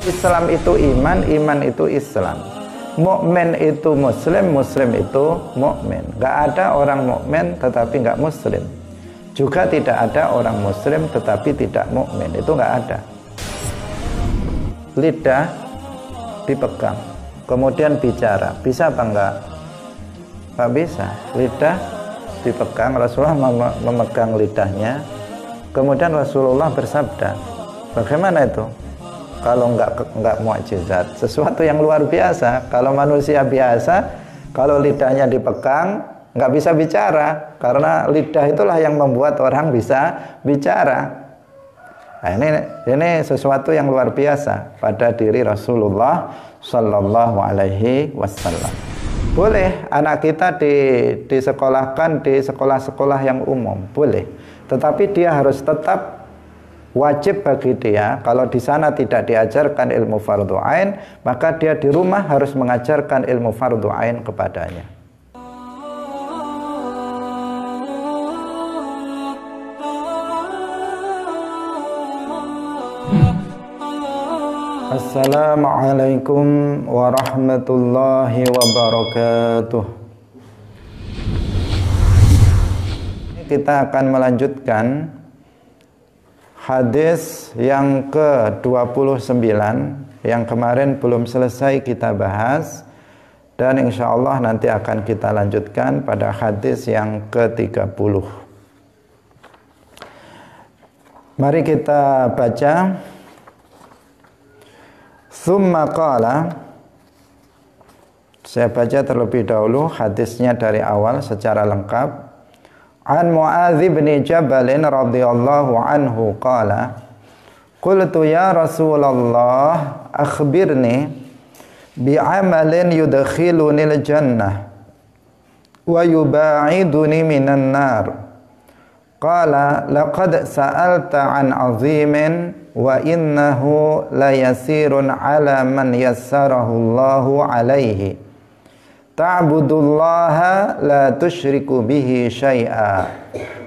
Islam itu iman, iman itu Islam. Mukmin itu muslim, muslim itu mukmin. Gak ada orang mukmin tetapi gak muslim. Juga tidak ada orang muslim tetapi tidak mukmin. Itu gak ada. Lidah dipegang, kemudian bicara. Bisa apa enggak? Gak bisa. Lidah dipegang, Rasulullah memegang lidahnya. Kemudian Rasulullah bersabda. Bagaimana itu? Kalau enggak mukjizat, sesuatu yang luar biasa. Kalau manusia biasa, kalau lidahnya dipegang, enggak bisa bicara, karena lidah itulah yang membuat orang bisa bicara. Nah, ini sesuatu yang luar biasa pada diri Rasulullah Sallallahu Alaihi Wasallam. Boleh anak kita disekolahkan di sekolah-sekolah yang umum, boleh. Tetapi dia harus tetap wajib bagi dia, kalau di sana tidak diajarkan ilmu fardhu ain, maka dia di rumah harus mengajarkan ilmu fardhu ain kepadanya. Assalamualaikum warahmatullahi wabarakatuh. Kita akan melanjutkan hadis yang ke-29 yang kemarin belum selesai kita bahas, dan insya Allah nanti akan kita lanjutkan pada hadis yang ke-30. Mari kita baca. Tsumma qala, saya baca terlebih dahulu hadisnya dari awal secara lengkap. An Mu'adz bin Jabal radhiyallahu anhu qala, qultu ya Rasulullah akhbirni bi'amalin yudkhiluni al-jannah wa yuba'iduni minan nar. Qala laqad sa'alta an 'azimin wa innahu la yasirun 'ala man yassarahu Allahu 'alaihi. Ta'budullaha la tusyriku bihi syai'a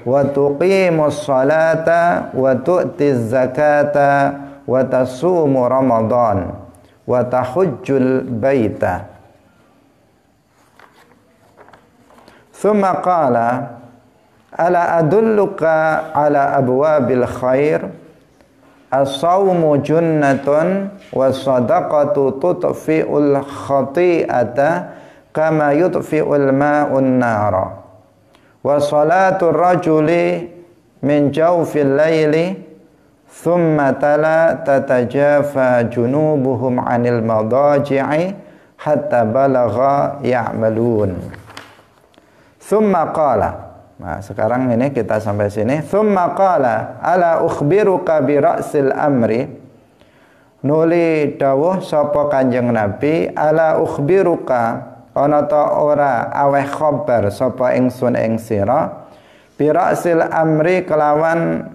wa tuqimus salata wa tu'tiz zakata wa tasumu ramadan wa tahujjul baita. Thumma qala ala adulluka ala abwabil khair as-sawmu junnatun wa sadaqatu tutfi'ul khati'ata kama yutfi'ul ma'un nara wa salatu rajuli min jawfil layli thumma tala tatajafa junubuhum 'anil madaji'i hatta balagha ya'malun. Thumma qala, nah sekarang ini kita sampai sini. Thumma qala ala ukhbiruka bi ra'sil amri, nuli dawuh sapa Kanjeng Nabi, ala ukhbiruka ana ta ora aweh khabar sapa ingsun ing sira bi ra'sil amri kelawan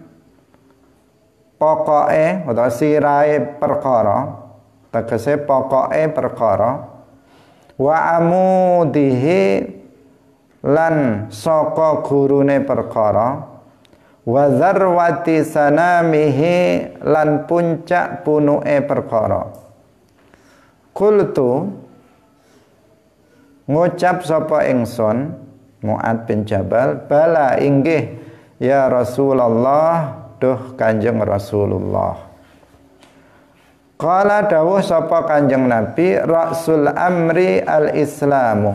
pokoke utawa sirahe perkara, tegese pokoke perkara, wa amudihi lan saka gurune perkara, wa dzarwati sanamihi lan puncak punuke perkara. Qultu, ngucap sapa ingsun Mu'adz bin Jabal, bala inggih ya Rasulullah, duh Kanjeng Rasulullah. Qala dawuh sapa Kanjeng Nabi, ra'sul amri al-islamu,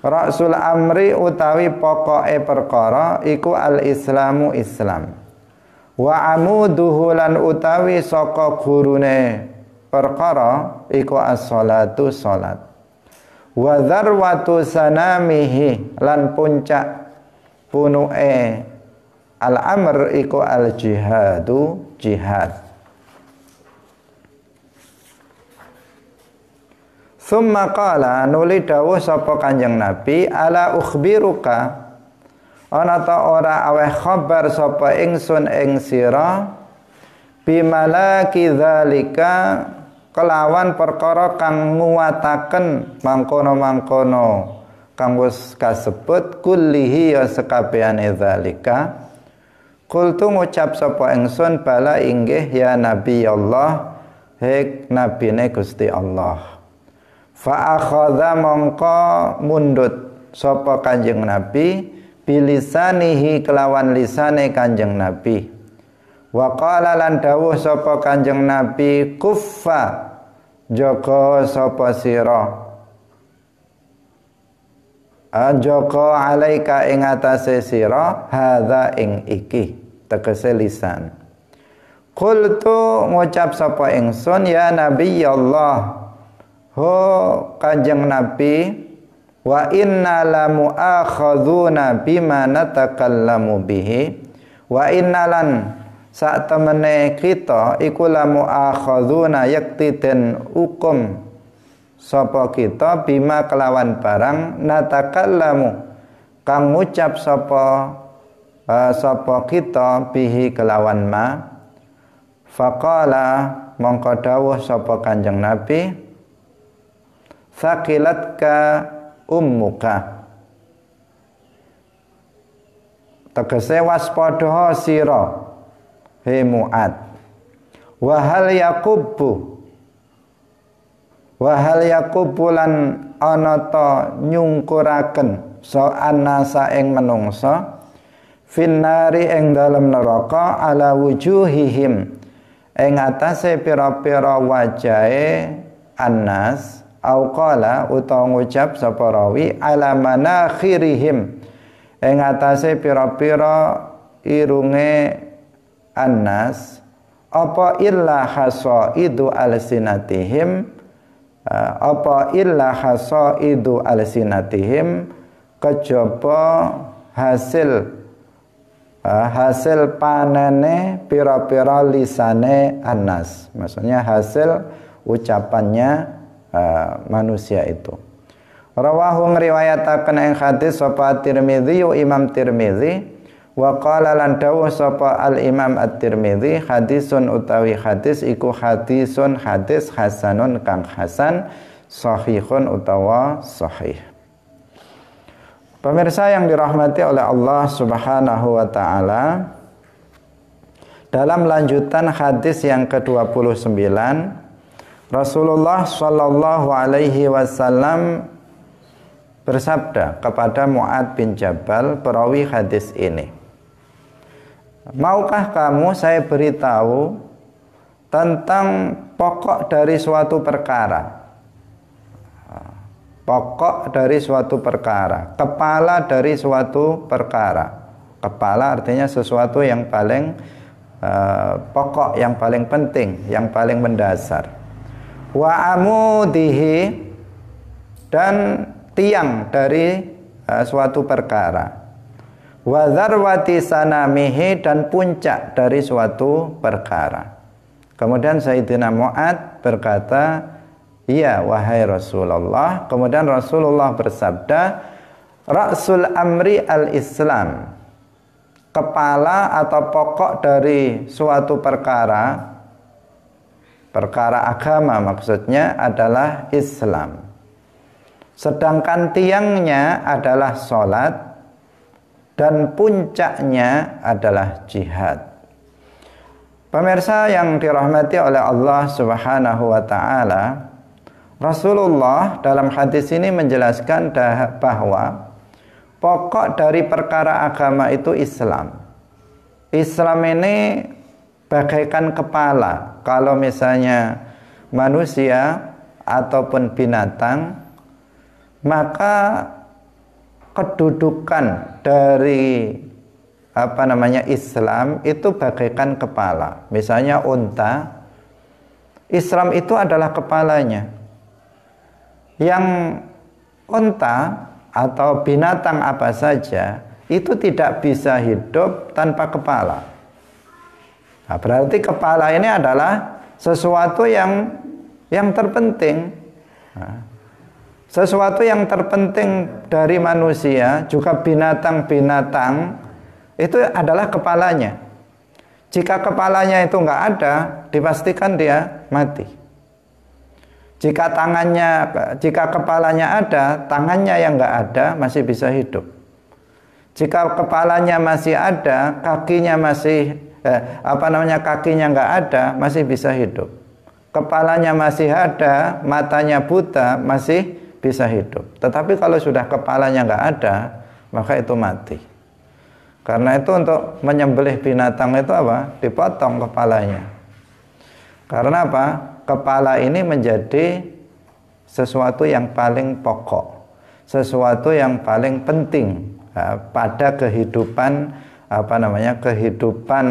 ra'sul amri utawi pokoke perkara iku al-islamu Islam, wa amuduhu lan utawi saka gurune perkara iku as-salatu salat, wa dzarwatu sanamihi lan puncak punuke al-amr iku al-jihadu jihad. Summa qala, nuli dawuh sapa Kanjeng Nabi, ala ukhbiruka, ana ta ora aweh khabar sapa ingsun ing sira bimalaki dzalika kelawan perkara kang nguwataken mangkono-mangkono kang wis kasebut kullihi ya sekabehane dzalika. Qultu ngucap sapa ingsun bala inggih ya Nabi Allah hek nabine Gusti Allah. Fa akhadha mongko mundut sapa Kanjeng Nabi bilisanihi kelawan lisane Kanjeng Nabi. Wa qala lan dawuh sapa Kanjeng Nabi kuffa jaga sapa sira ajaka alaika ing atase sira hadza ing iki tegese lisan. Qultu ngucap sapa ingsun ya Nabi Allah ho Kanjeng Nabi wa inna la mu'akhadzuna bima natakallamu bihi wa innalan sak temene kita iku la mu'akhadzuna yakti den hukum sapa kita bima kelawan barang natakallamu kang ngucap sapa kita bihi kelawan ma. Faqala mongko dawuh sapa Kanjeng Nabi sakilatka ummuka tegese waspada sira he Mu'ad wa hal yaqubu lan ana ta nyungkuraken annasa ing menungsa finnari ing dalem neraka ala wujuhihim ing atase pira-pira wajahe annas au qala utawa ngucap sapa rawi ala manakhirihim ing atase pira-pira irunge annas apa illa hasaidu alsinatihim kejaba hasil panene pira-pira lisane annas, maksudnya hasil ucapannya manusia itu. Rawahu ngriwayataken ing hadis sapa Tirmidzi Imam Tirmidzi wa qala lan dawuh sapa al Imam At-Tirmidzi hadisun utawi hadis iku hadisun hadis hasanun kang hasan sahihun utawa sahih. Pemirsa yang dirahmati oleh Allah Subhanahu wa taala, dalam lanjutan hadis yang ke-29 Rasulullah Shallallahu Alaihi Wasallam bersabda kepada Mu'ad bin Jabal, perawi hadis ini, maukah kamu saya beritahu tentang pokok dari suatu perkara? Pokok dari suatu perkara, kepala dari suatu perkara. Kepala artinya sesuatu yang paling pokok, yang paling penting, yang paling mendasar. Wa amudihi, dan tiang dari suatu perkara. Wa dzarwati sanamihi, dan puncak dari suatu perkara. Kemudian Sayyidina Mu'ad berkata, iya wahai Rasulullah. Kemudian Rasulullah bersabda, Ra'sul amri al-Islam, kepala atau pokok dari suatu perkara, perkara agama maksudnya adalah Islam. Sedangkan tiangnya adalah sholat dan puncaknya adalah jihad. Pemirsa yang dirahmati oleh Allah Subhanahu wa taala, Rasulullah dalam hadis ini menjelaskan bahwa pokok dari perkara agama itu Islam. Islam ini bagaikan kepala. Kalau misalnya manusia ataupun binatang, maka kedudukan dari Islam itu bagaikan kepala. Misalnya unta, Islam itu adalah kepalanya. Yang unta atau binatang apa saja itu tidak bisa hidup tanpa kepala. Nah, berarti kepala ini adalah sesuatu yang terpenting. Nah, sesuatu yang terpenting dari manusia, juga binatang-binatang, itu adalah kepalanya. Jika kepalanya itu nggak ada, dipastikan dia mati. Jika kepalanya ada, tangannya yang nggak ada masih bisa hidup. Jika kepalanya masih ada, kakinya masih kakinya nggak ada, masih bisa hidup. kepalanya masih ada, matanya buta, masih bisa hidup. Tetapi kalau sudah kepalanya nggak ada, maka itu mati. Karena itu untuk menyembelih binatang itu apa? Dipotong kepalanya. Karena apa? Kepala ini menjadi sesuatu yang paling pokok, sesuatu yang paling penting pada kehidupan kehidupan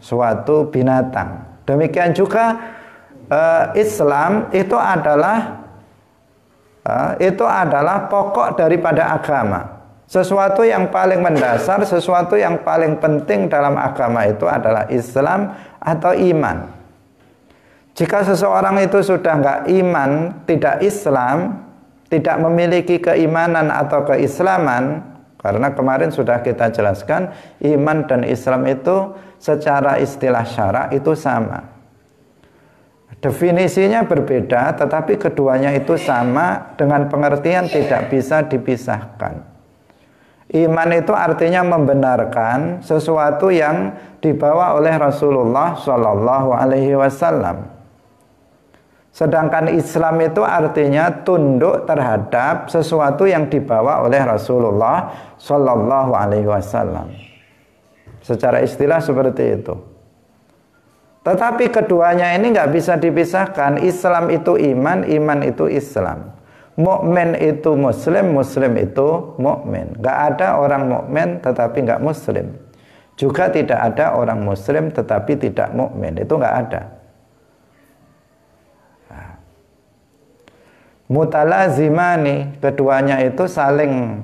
suatu binatang. Demikian juga Islam itu adalah pokok daripada agama. Sesuatu yang paling mendasar, sesuatu yang paling penting dalam agama itu adalah Islam atau iman. Jika seseorang itu sudah nggak iman, tidak Islam, tidak memiliki keimanan atau keislaman, karena kemarin sudah kita jelaskan, iman dan Islam itu secara istilah syara itu sama. Definisinya berbeda, tetapi keduanya itu sama dengan pengertian tidak bisa dipisahkan. Iman itu artinya membenarkan sesuatu yang dibawa oleh Rasulullah Shallallahu Alaihi Wasallam. Sedangkan Islam itu artinya tunduk terhadap sesuatu yang dibawa oleh Rasulullah Shallallahu Alaihi Wasallam. Secara istilah seperti itu. Tetapi keduanya ini nggak bisa dipisahkan. Islam itu iman, iman itu Islam. Mukmin itu muslim, muslim itu mukmin. Nggak ada orang mukmin tetapi nggak muslim. Juga tidak ada orang muslim tetapi tidak mukmin. Itu nggak ada. Mutalazimani, keduanya itu saling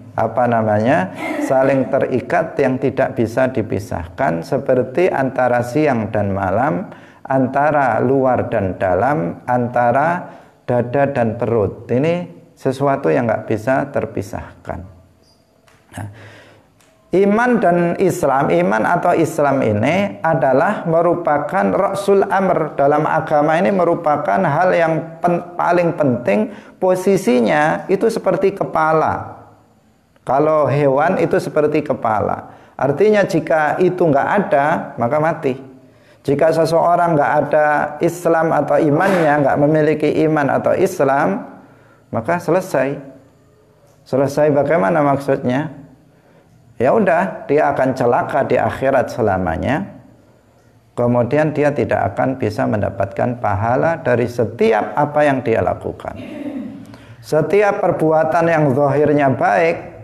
saling terikat yang tidak bisa dipisahkan, seperti antara siang dan malam, antara luar dan dalam, antara dada dan perut. Ini sesuatu yang nggak bisa terpisahkan. Nah, iman dan Islam, iman atau Islam ini adalah merupakan rasul amr dalam agama. Ini merupakan hal yang paling penting. Posisinya itu seperti kepala. Kalau hewan itu seperti kepala. Artinya jika itu nggak ada, maka mati. Jika seseorang nggak ada Islam atau imannya, nggak memiliki iman atau Islam, maka selesai. Selesai bagaimana maksudnya? Ya udah, dia akan celaka di akhirat selamanya. Kemudian dia tidak akan bisa mendapatkan pahala dari setiap apa yang dia lakukan. Setiap perbuatan yang zahirnya baik,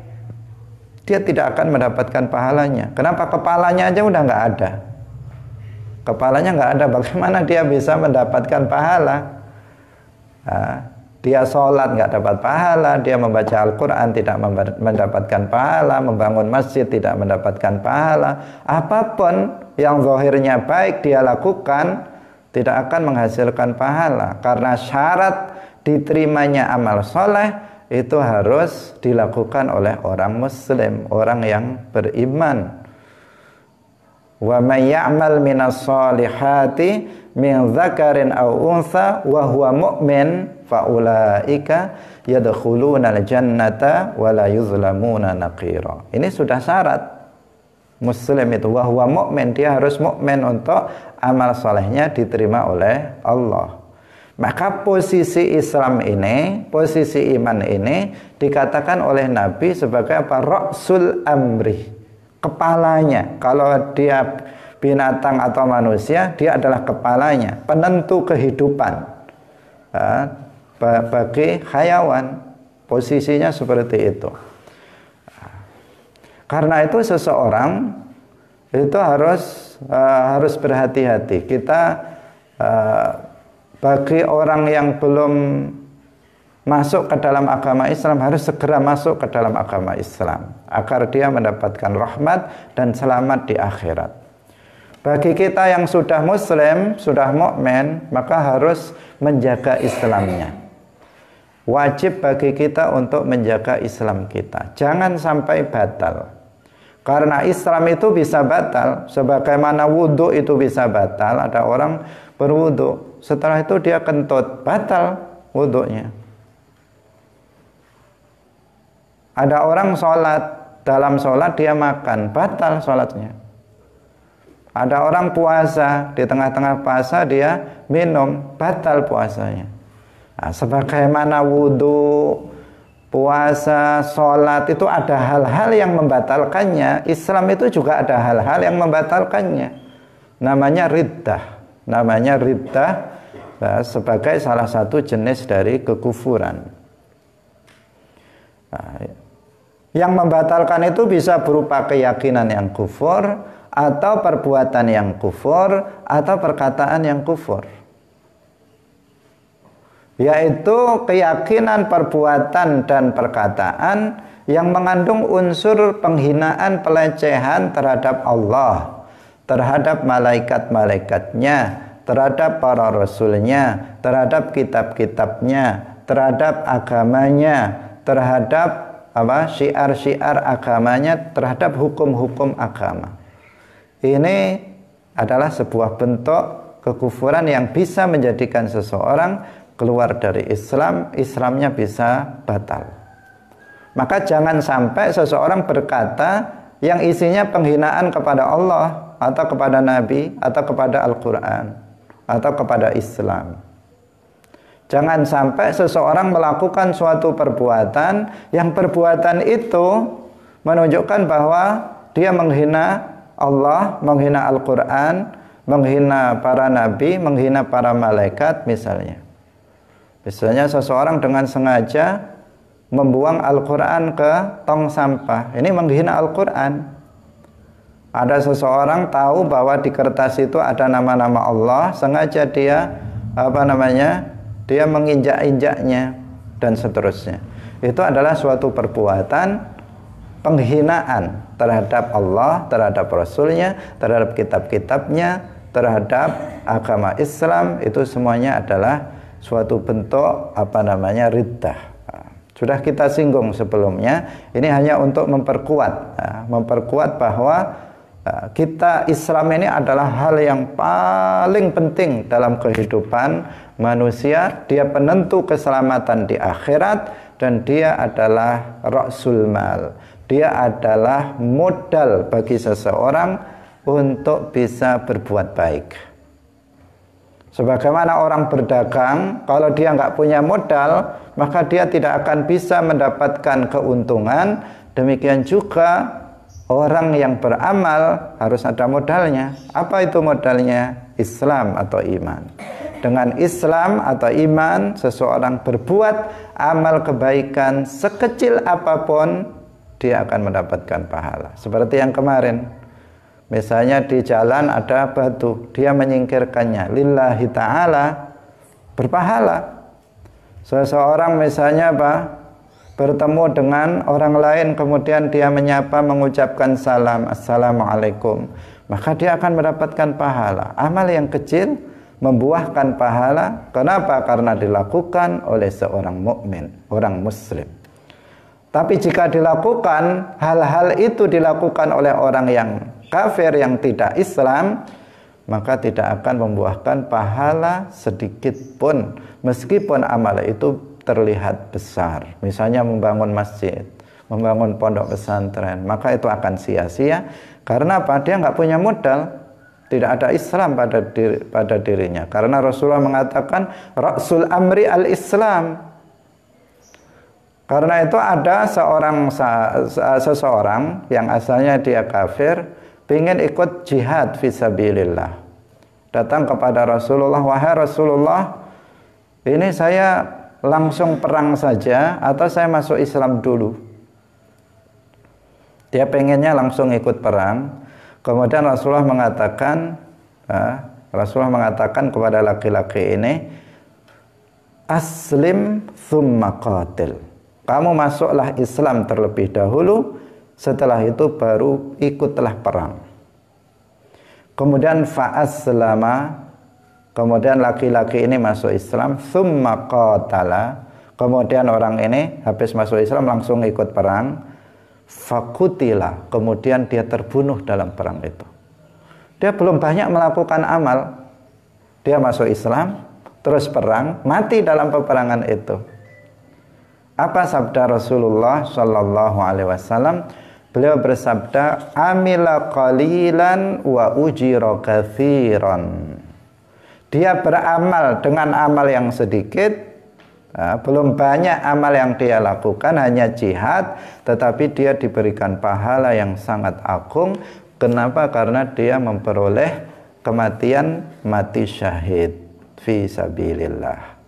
dia tidak akan mendapatkan pahalanya. Kenapa? Kepalanya aja udah nggak ada. Kepalanya nggak ada, bagaimana dia bisa mendapatkan pahala? Dia sholat nggak dapat pahala, dia membaca Al-Quran tidak mendapatkan pahala, membangun masjid tidak mendapatkan pahala. Apapun yang zahirnya baik dia lakukan tidak akan menghasilkan pahala. Karena syarat diterimanya amal soleh itu harus dilakukan oleh orang muslim, orang yang beriman. Wa may ya'mal minas solihati min dzakarin aw untha wa huwa mu'min faulaika yadkhulunal jannata wa la yuzlamuna naqira. Ini sudah syarat muslim itu, wa huwa mu'min, dia harus mukmin untuk amal solehnya diterima oleh Allah. Maka posisi Islam ini, posisi iman ini dikatakan oleh Nabi sebagai apa? Rasul amri, kepalanya. Kalau dia binatang atau manusia, dia adalah kepalanya, penentu kehidupan. Bagi hayawan, posisinya seperti itu. Karena itu seseorang itu harus berhati-hati. Kita bagi orang yang belum masuk ke dalam agama Islam harus segera masuk ke dalam agama Islam agar dia mendapatkan rahmat dan selamat di akhirat. Bagi kita yang sudah muslim, sudah mukmin, maka harus menjaga Islamnya. Wajib bagi kita untuk menjaga Islam kita. Jangan sampai batal. Karena Islam itu bisa batal, sebagaimana wudhu itu bisa batal. Ada orang berwudhu, setelah itu dia kentut, batal wudhunya. Ada orang sholat, dalam sholat dia makan, batal sholatnya. Ada orang puasa, di tengah-tengah puasa dia minum, batal puasanya. Nah, sebagaimana wudhu, puasa, sholat itu ada hal-hal yang membatalkannya, Islam itu juga ada hal-hal yang membatalkannya. Namanya riddah. Namanya riddah sebagai salah satu jenis dari kekufuran. Nah, yang membatalkan itu bisa berupa keyakinan yang kufur, atau perbuatan yang kufur, atau perkataan yang kufur. Yaitu keyakinan, perbuatan, dan perkataan yang mengandung unsur penghinaan, pelecehan terhadap Allah, terhadap malaikat-malaikatnya, terhadap para rasulnya, terhadap kitab-kitabnya, terhadap agamanya, terhadap syiar-syiar agamanya, terhadap hukum-hukum agama. Ini adalah sebuah bentuk kekufuran yang bisa menjadikan seseorang keluar dari Islam, Islamnya bisa batal. Maka jangan sampai seseorang berkata yang isinya penghinaan kepada Allah, atau kepada Nabi, atau kepada Al-Quran, atau kepada Islam. Jangan sampai seseorang melakukan suatu perbuatan yang perbuatan itu menunjukkan bahwa dia menghina Allah, menghina Al-Quran, menghina para nabi, menghina para malaikat misalnya. Misalnya seseorang dengan sengaja membuang Al-Quran ke tong sampah. Ini menghina Al-Quran. Ada seseorang tahu bahwa di kertas itu ada nama-nama Allah, sengaja dia dia menginjak-injaknya dan seterusnya. Itu adalah suatu perbuatan penghinaan terhadap Allah, terhadap Rasulnya, terhadap kitab-kitabnya, terhadap agama Islam. Itu semuanya adalah suatu bentuk riddah. Sudah kita singgung sebelumnya. Ini hanya untuk memperkuat bahwa kita Islam ini adalah hal yang paling penting dalam kehidupan manusia. Dia penentu keselamatan di akhirat, dan dia adalah ra'sul mal. Dia adalah modal bagi seseorang untuk bisa berbuat baik. Sebagaimana orang berdagang, kalau dia nggak punya modal, maka dia tidak akan bisa mendapatkan keuntungan. Demikian juga orang yang beramal harus ada modalnya. Apa itu modalnya? Islam atau iman. Dengan Islam atau iman, seseorang berbuat amal kebaikan sekecil apapun, dia akan mendapatkan pahala. Seperti yang kemarin, misalnya di jalan ada batu, dia menyingkirkannya lillahi ta'ala, berpahala. Seseorang misalnya bertemu dengan orang lain, kemudian dia menyapa, mengucapkan salam, assalamualaikum, maka dia akan mendapatkan pahala. Amal yang kecil membuahkan pahala. Kenapa? Karena dilakukan oleh seorang mukmin, orang muslim. Tapi jika dilakukan, hal-hal itu dilakukan oleh orang yang kafir, yang tidak Islam, maka tidak akan membuahkan pahala sedikit pun, meskipun amal itu terlihat besar. Misalnya membangun masjid, membangun pondok pesantren, maka itu akan sia-sia. Karena apa? Dia nggak punya modal, tidak ada Islam pada dirinya. Karena Rasulullah mengatakan ra'sul amri al-Islam. Karena itu ada seseorang yang asalnya dia kafir, ingin ikut jihad fisabilillah. Datang kepada Rasulullah, wahai Rasulullah, ini saya langsung perang saja atau saya masuk Islam dulu? Dia pengennya langsung ikut perang. Kemudian Rasulullah mengatakan kepada laki-laki ini, aslim thumma qatil. Kamu masuklah Islam terlebih dahulu, setelah itu baru ikutlah perang. Kemudian fa'aslama, kemudian laki-laki ini masuk Islam, thumma qatala, kemudian orang ini habis masuk Islam langsung ikut perang, fakutila, kemudian dia terbunuh dalam perang itu. Dia belum banyak melakukan amal, dia masuk Islam, terus perang, mati dalam peperangan itu. Apa sabda Rasulullah Sallallahu Alaihi Wasallam? Beliau bersabda, amila qalilan wa ujira katsiran. Dia beramal dengan amal yang sedikit, belum banyak amal yang dia lakukan, hanya jihad, tetapi dia diberikan pahala yang sangat agung. Kenapa? Karena dia memperoleh kematian mati syahid fi sabilillah.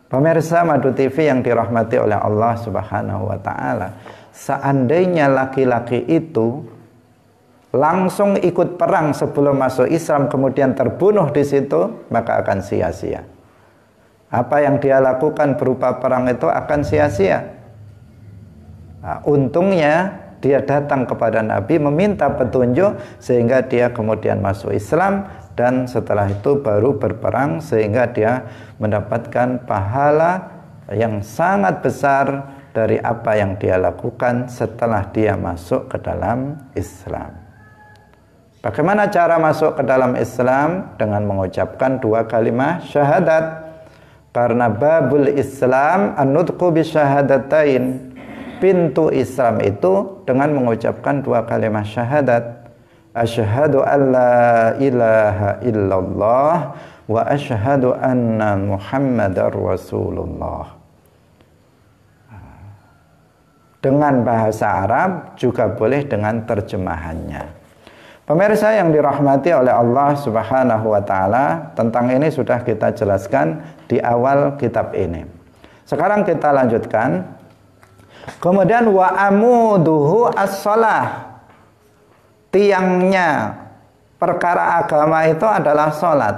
Pemirsa Madu TV yang dirahmati oleh Allah Subhanahu wa taala, seandainya laki-laki itu langsung ikut perang sebelum masuk Islam kemudian terbunuh di situ, maka akan sia-sia. Apa yang dia lakukan berupa perang itu akan sia-sia. Untungnya dia datang kepada Nabi meminta petunjuk sehingga dia kemudian masuk Islam, dan setelah itu baru berperang sehingga dia mendapatkan pahala yang sangat besar dari apa yang dia lakukan setelah dia masuk ke dalam Islam. Bagaimana cara masuk ke dalam Islam? Dengan mengucapkan 2 kalimat syahadat. Karena babul Islam an-nutqu bisyahadatain. Pintu Islam itu dengan mengucapkan 2 kalimat syahadat. Asyhadu an la ilaha illallah wa asyhadu anna Muhammadar Rasulullah. Dengan bahasa Arab, juga boleh dengan terjemahannya. Pemirsa yang dirahmati oleh Allah Subhanahu wa taala, tentang ini sudah kita jelaskan di awal kitab ini. Sekarang kita lanjutkan. Kemudian wa amuduhu as-shalah. Tiangnya perkara agama itu adalah sholat.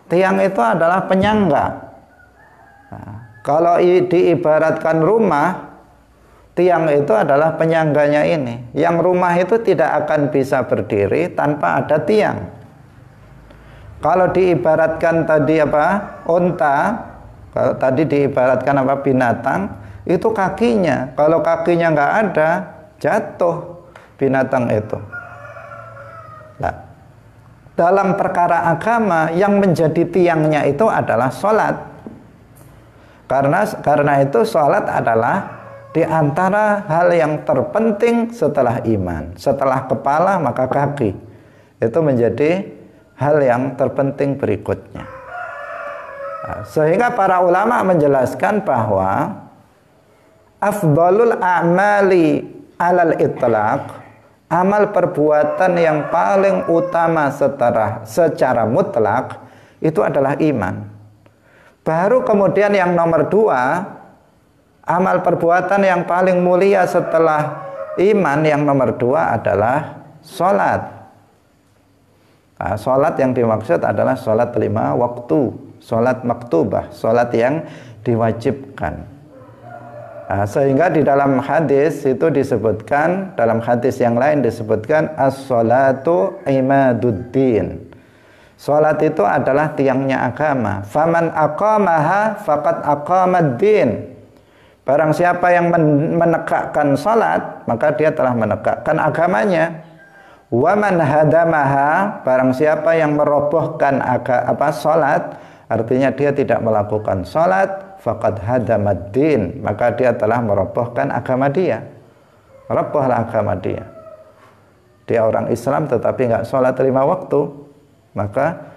Tiang itu adalah penyangga. Kalau diibaratkan rumah, tiang itu adalah penyangganya ini. Yang rumah itu tidak akan bisa berdiri tanpa ada tiang. Kalau diibaratkan tadi unta, kalau tadi diibaratkan binatang, itu kakinya. Kalau kakinya nggak ada, jatuh binatang itu. Nah, dalam perkara agama yang menjadi tiangnya itu adalah sholat. Karena itu sholat adalah di antara hal yang terpenting setelah iman. Setelah kepala maka kaki. Itu menjadi hal yang terpenting berikutnya. Nah, sehingga para ulama menjelaskan bahwa afdalul a'mali alal itlaq, amal perbuatan yang paling utama secara mutlak itu adalah iman. Baru kemudian yang nomor 2, amal perbuatan yang paling mulia setelah iman yang nomor 2 adalah sholat. Nah, sholat yang dimaksud adalah sholat 5 waktu, sholat maktubah, sholat yang diwajibkan. Nah, sehingga di dalam hadis itu disebutkan, dalam hadis yang lain disebutkan as-sholatu imaduddin. Sholat itu adalah tiangnya agama. Faman aqamaha faqad aqamad-din. Barang siapa yang menegakkan sholat, maka dia telah menegakkan agamanya. Wa man hadamaha, barang siapa yang merobohkan sholat, artinya dia tidak melakukan sholat, faqad hadamad-din, maka dia telah merobohkan agama dia. Robohlah agama dia. Dia orang Islam tetapi nggak sholat 5 waktu, maka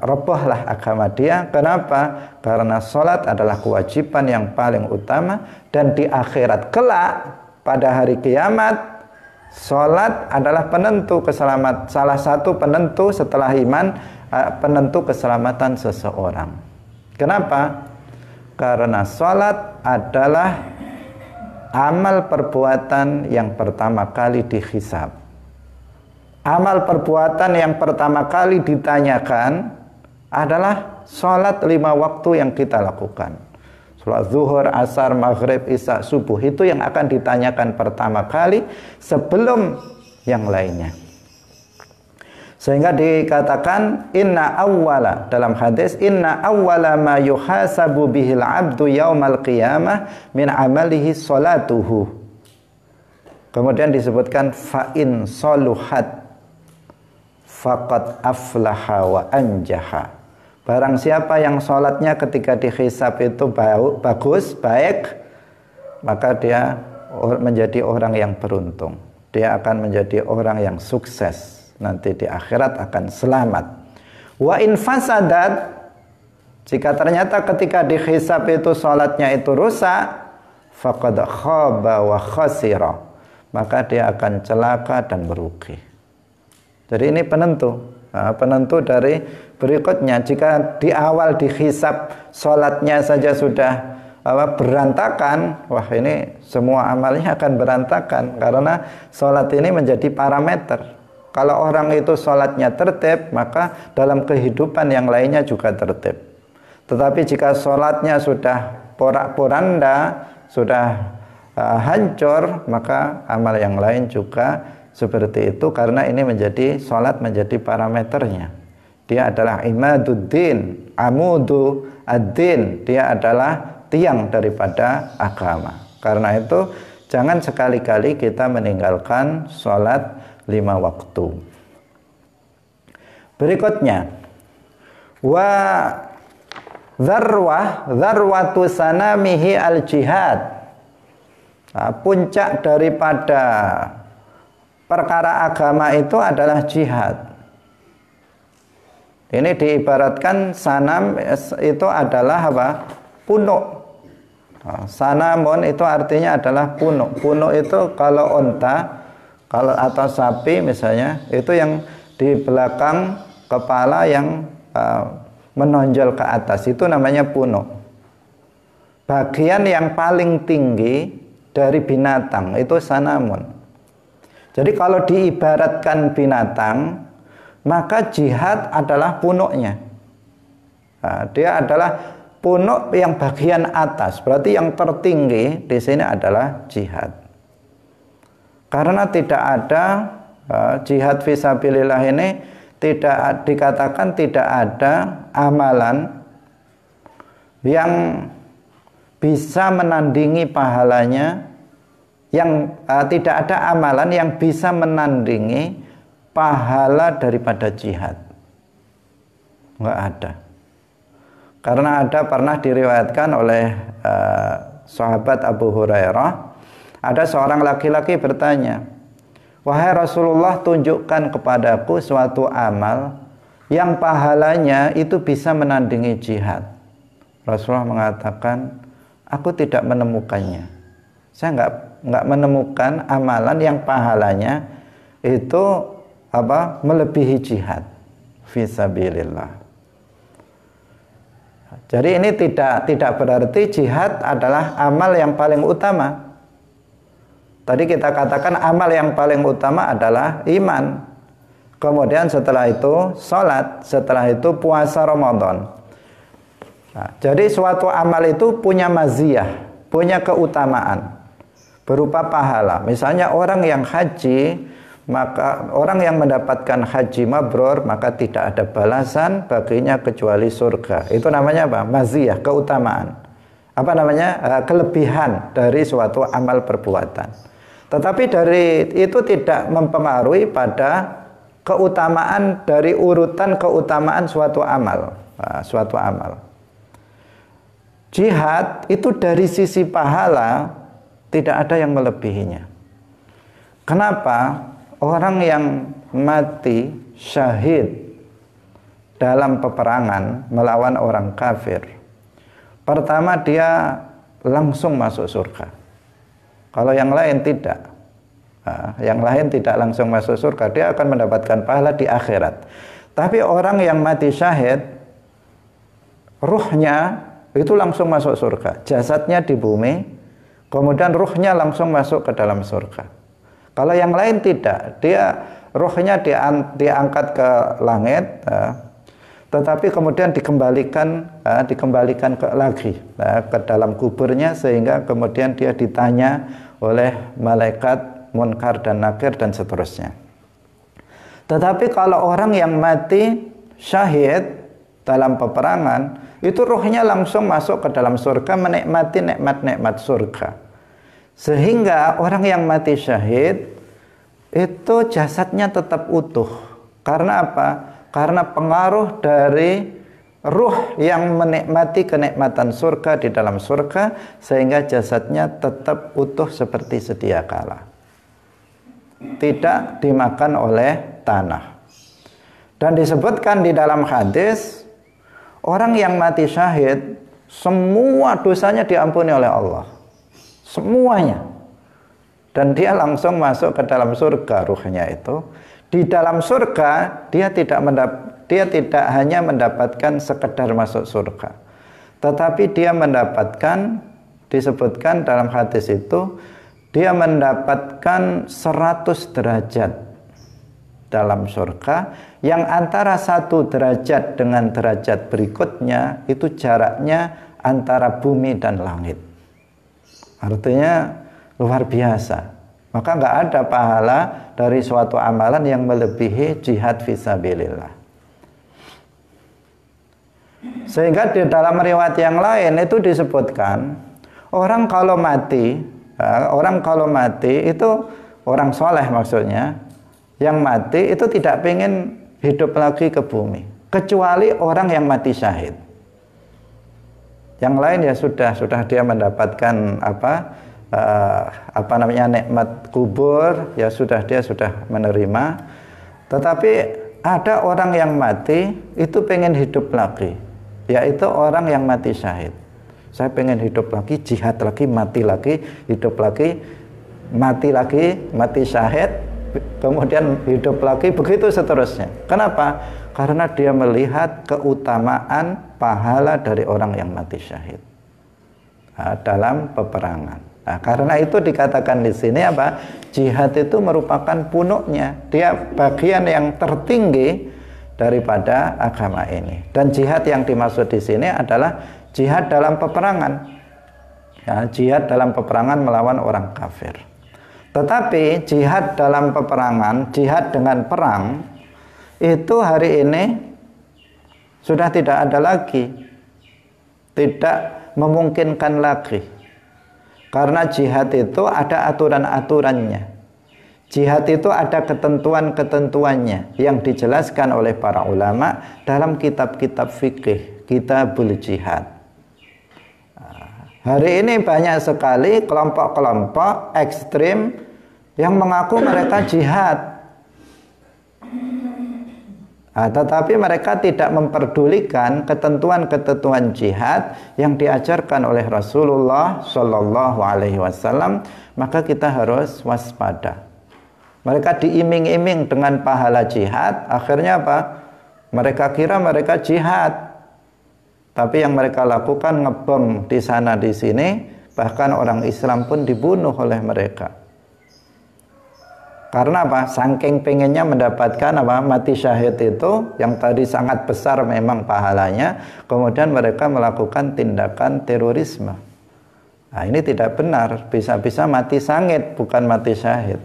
robohlah agama dia. Kenapa? Karena sholat adalah kewajiban yang paling utama, dan di akhirat kelak pada hari kiamat sholat adalah penentu keselamatan, salah satu penentu setelah iman, penentu keselamatan seseorang. Kenapa? Karena sholat adalah amal perbuatan yang pertama kali dihisab. Amal perbuatan yang pertama kali ditanyakan adalah sholat 5 waktu yang kita lakukan. Sholat zuhur, asar, maghrib, isya, subuh. Itu yang akan ditanyakan pertama kali sebelum yang lainnya. Sehingga dikatakan inna awwala, dalam hadis inna awwala ma yuhasabu bihil abdu yaumal qiyamah min amalihi sholatuhu. Kemudian disebutkan fa in soluhat faqad aflaha wa anjaha. Barang siapa yang sholatnya ketika dihisab itu bagus, baik, maka dia menjadi orang yang beruntung. Dia akan menjadi orang yang sukses. Nanti di akhirat akan selamat. Wa in fasadat, jika ternyata ketika dihisab itu salatnya itu rusak, faqad khaba wa khasira, maka dia akan celaka dan merugi. Jadi ini penentu. Penentu dari berikutnya. Jika di awal dihisab salatnya saja sudah berantakan, wah ini semua amalnya akan berantakan, karena salat ini menjadi parameter. Kalau orang itu salatnya tertib, maka dalam kehidupan yang lainnya juga tertib. Tetapi jika salatnya sudah porak-poranda, sudah hancur, maka amal yang lain juga seperti itu, karena ini menjadi salat menjadi parameternya. Dia adalah imaduddin, amudu ad-din, dia adalah tiang daripada agama. Karena itu jangan sekali-kali kita meninggalkan salat 5 waktu. Berikutnya, wa dzarwatu sanamihi al-jihad. Puncak daripada perkara agama itu adalah jihad. Ini diibaratkan sanam itu adalah apa? Punuk. Sanamun itu artinya adalah punuk. Punuk itu kalau onta, kalau atau sapi misalnya, itu yang di belakang kepala yang menonjol ke atas, itu namanya punuk. Bagian yang paling tinggi dari binatang itu sanamun. Jadi kalau diibaratkan binatang, maka jihad adalah punuknya. Dia adalah punuk yang bagian atas, berarti yang tertinggi di sini adalah jihad. Karena tidak ada jihad fisabilillah ini, tidak dikatakan tidak ada amalan yang bisa menandingi pahalanya, yang tidak ada amalan yang bisa menandingi pahala daripada jihad. Enggak ada. Karena pernah diriwayatkan oleh sahabat Abu Hurairah, ada seorang laki-laki bertanya, "Wahai Rasulullah, tunjukkan kepadaku suatu amal yang pahalanya itu bisa menandingi jihad." Rasulullah mengatakan, "Aku tidak menemukannya. Saya enggak menemukan amalan yang pahalanya itu melebihi jihad fisabilillah." Jadi ini tidak berarti jihad adalah amal yang paling utama. Tadi kita katakan amal yang paling utama adalah iman. Kemudian setelah itu salat, setelah itu puasa Ramadan. Nah, jadi suatu amal itu punya maziyah, punya keutamaan berupa pahala. Misalnya orang yang haji, maka orang yang mendapatkan haji mabrur, maka tidak ada balasan baginya kecuali surga. Itu namanya apa? Maziyah, keutamaan. Apa namanya? Kelebihan dari suatu amal perbuatan. Tetapi dari itu tidak mempengaruhi pada keutamaan dari urutan keutamaan suatu amal. Suatu amal. Jihad itu dari sisi pahala tidak ada yang melebihinya. Kenapa? Orang yang mati syahid dalam peperangan melawan orang kafir, pertama dia langsung masuk surga. Kalau yang lain tidak, yang lain tidak langsung masuk surga, dia akan mendapatkan pahala di akhirat. Tapi orang yang mati syahid, ruhnya itu langsung masuk surga. Jasadnya di bumi, kemudian ruhnya langsung masuk ke dalam surga. Kalau yang lain tidak, dia rohnya diangkat ke langit, tetapi kemudian dikembalikan lagi ke dalam kuburnya, sehingga kemudian dia ditanya oleh malaikat Munkar dan Nakir dan seterusnya. Tetapi kalau orang yang mati syahid dalam peperangan, itu rohnya langsung masuk ke dalam surga, menikmati nikmat-nikmat surga. Sehingga orang yang mati syahid itu jasadnya tetap utuh. Karena apa? Karena pengaruh dari ruh yang menikmati kenikmatan surga di dalam surga, sehingga jasadnya tetap utuh seperti sedia kala, tidak dimakan oleh tanah. Dan disebutkan di dalam hadis, orang yang mati syahid semua dosanya diampuni oleh Allah, semuanya, dan dia langsung masuk ke dalam surga. Ruhnya itu di dalam surga, dia tidak hanya mendapatkan sekedar masuk surga, tetapi dia mendapatkan, disebutkan dalam hadis itu, dia mendapatkan 100 derajat dalam surga, yang antara satu derajat dengan derajat berikutnya itu jaraknya antara bumi dan langit. Artinya luar biasa. Maka nggak ada pahala dari suatu amalan yang melebihi jihad fisabilillah. Sehingga di dalam riwayat yang lain itu disebutkan, orang kalau mati itu orang soleh maksudnya, yang mati itu tidak pengen hidup lagi ke bumi, kecuali orang yang mati syahid. Yang lain ya sudah dia mendapatkan nikmat kubur, ya dia sudah menerima. Tetapi ada orang yang mati itu pengen hidup lagi, yaitu orang yang mati syahid. Saya pengen hidup lagi, jihad lagi, mati lagi, hidup lagi, mati lagi, mati syahid, kemudian hidup lagi, begitu seterusnya. Kenapa? Karena dia melihat keutamaan pahala dari orang yang mati syahid dalam peperangan. Nah, karena itu dikatakan di sini apa? Jihad itu merupakan punuknya, dia bagian yang tertinggi daripada agama ini. Dan jihad yang dimaksud di sini adalah jihad dalam peperangan, ya, jihad dalam peperangan melawan orang kafir. Tetapi jihad dalam peperangan, jihad dengan perang, itu hari ini sudah tidak ada lagi, tidak memungkinkan lagi. Karena jihad itu ada aturan-aturannya, jihad itu ada ketentuan-ketentuannya yang dijelaskan oleh para ulama dalam kitab-kitab fikih, kitabul jihad. Hari ini banyak sekali kelompok-kelompok ekstrim yang mengaku mereka jihad, tetapi mereka tidak memperdulikan ketentuan-ketentuan jihad yang diajarkan oleh Rasulullah Shallallahu Alaihi Wasallam. Maka kita harus waspada. Mereka diiming-iming dengan pahala jihad, akhirnya apa? Mereka kira mereka jihad, tapi yang mereka lakukan ngebom di sana di sini, bahkan orang Islam pun dibunuh oleh mereka. Karena apa? Saking pengennya mendapatkan mati syahid itu, yang tadi sangat besar memang pahalanya, kemudian mereka melakukan tindakan terorisme. Nah, ini tidak benar, bisa-bisa mati sangit bukan mati syahid.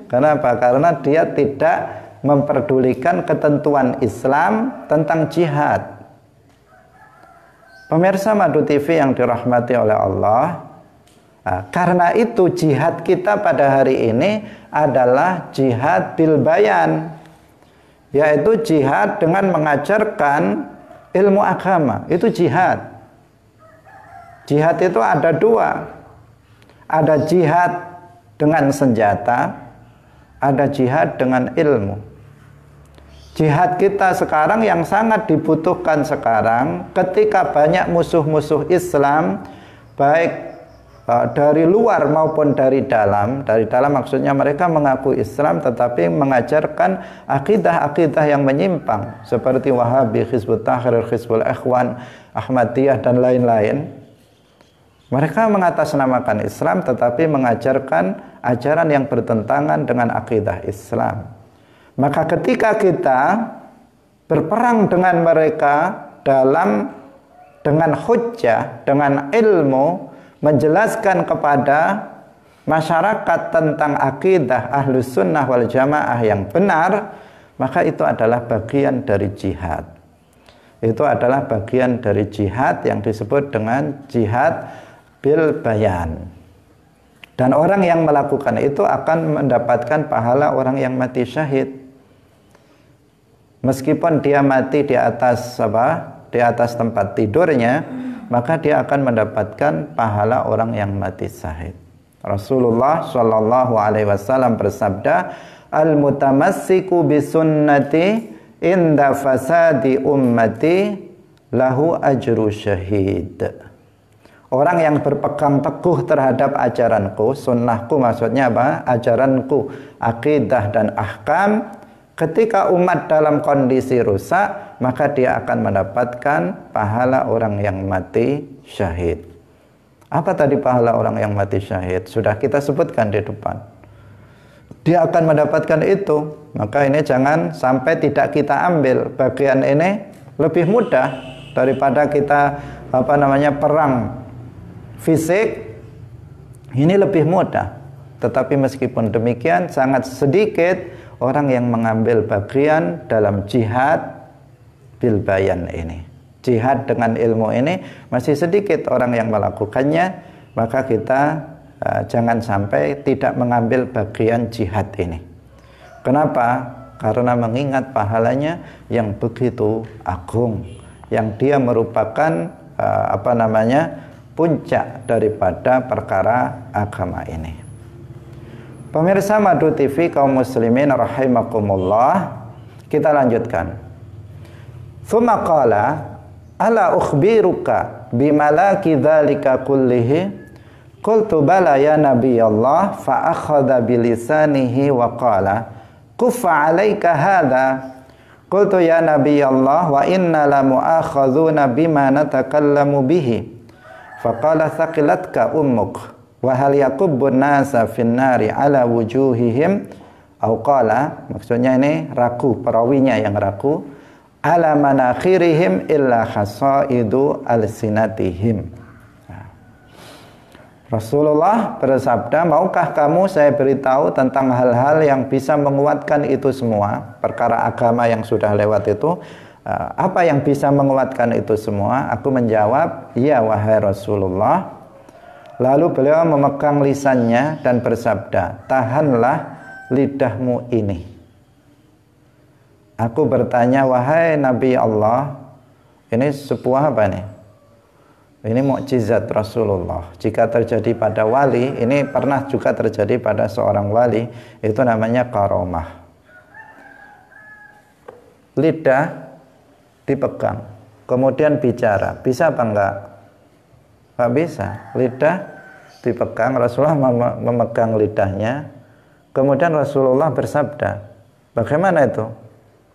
Kenapa? Karena dia tidak memperdulikan ketentuan Islam tentang jihad. Pemirsa Madu TV yang dirahmati oleh Allah, karena itu jihad kita pada hari ini adalah jihad bil bayan, yaitu jihad dengan mengajarkan ilmu agama. Itu jihad. Jihad itu ada dua, ada jihad dengan senjata, ada jihad dengan ilmu. Jihad kita sekarang yang sangat dibutuhkan sekarang, ketika banyak musuh-musuh Islam, baik dari luar maupun dari dalam. Dari dalam maksudnya mereka mengaku Islam tetapi mengajarkan akidah-akidah yang menyimpang, seperti Wahabi, Hizbut Tahrir, Hizbul Ikhwan, Ahmadiyah dan lain-lain. Mereka mengatasnamakan Islam tetapi mengajarkan ajaran yang bertentangan dengan akidah Islam. Maka ketika kita berperang dengan mereka dengan hujjah, dengan ilmu, menjelaskan kepada masyarakat tentang akidah Ahlus Sunnah wal Jamaah yang benar, maka itu adalah bagian dari jihad. Itu adalah bagian dari jihad yang disebut dengan jihad bil bayan. Dan orang yang melakukan itu akan mendapatkan pahala orang yang mati syahid. Meskipun dia mati di atas di atas tempat tidurnya, maka dia akan mendapatkan pahala orang yang mati syahid. Rasulullah Shallallahu Alaihi Wasallam bersabda, al-mutamassiku bisunnati inda fasadi ummati lahu ajru syahid. Orang yang berpegang teguh terhadap ajaranku, sunnahku maksudnya apa? Ajaranku, akidah dan ahkam, ketika umat dalam kondisi rusak, maka dia akan mendapatkan pahala orang yang mati syahid. Apa tadi pahala orang yang mati syahid? Sudah kita sebutkan di depan. Dia akan mendapatkan itu. Maka ini jangan sampai tidak kita ambil. Bagian ini lebih mudah daripada kita perang fisik. Ini lebih mudah. Tetapi meskipun demikian sangat sedikit orang yang mengambil bagian dalam jihad bil bayan ini. Jihad dengan ilmu ini masih sedikit orang yang melakukannya, maka kita jangan sampai tidak mengambil bagian jihad ini. Kenapa? Karena mengingat pahalanya yang begitu agung, yang dia merupakan puncak daripada perkara agama ini. Pemirsa Madu TV kaum muslimin rahimakumullah, kita lanjutkan. Tsumma qala ala ukhbiruka bimalaki dzalika kullihi qultu bala ya nabiyallah fa akhadha bilisanihi wa qala kuffa alayka hadha qultu ya nabiyallah wa inna la mu'akhadhuna bima natakallamu bihi faqala thaqilatka ummuk wa hal yakubbun nasa fin nari ala wujuhihim au qala, maksudnya ini ragu, perawinya yang ragu, ala manakhirihim illa khasaidu alsinatihim. Rasulullah bersabda, maukah kamu saya beritahu tentang hal-hal yang bisa menguatkan itu semua, perkara agama yang sudah lewat itu, apa yang bisa menguatkan itu semua? Aku menjawab, ya wahai Rasulullah. Lalu beliau memegang lisannya dan bersabda, tahanlah lidahmu ini. Aku bertanya, wahai Nabi Allah, ini sebuah apa nih? Ini mukjizat Rasulullah. Jika terjadi pada wali, ini pernah juga terjadi pada seorang wali, itu namanya karomah. Lidah dipegang, kemudian bicara. Bisa apa enggak? Enggak bisa. Lidah dipegang, Rasulullah memegang lidahnya, kemudian Rasulullah bersabda, bagaimana itu?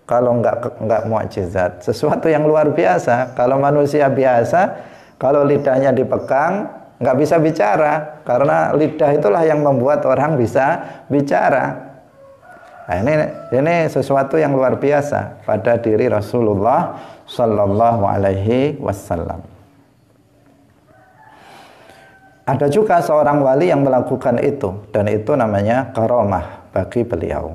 Kalau enggak mukjizat, sesuatu yang luar biasa. Kalau manusia biasa, kalau lidahnya dipegang, enggak bisa bicara, karena lidah itulah yang membuat orang bisa bicara. Nah, ini sesuatu yang luar biasa pada diri Rasulullah Sallallahu Alaihi Wasallam. Ada juga seorang wali yang melakukan itu, dan itu namanya karomah bagi beliau.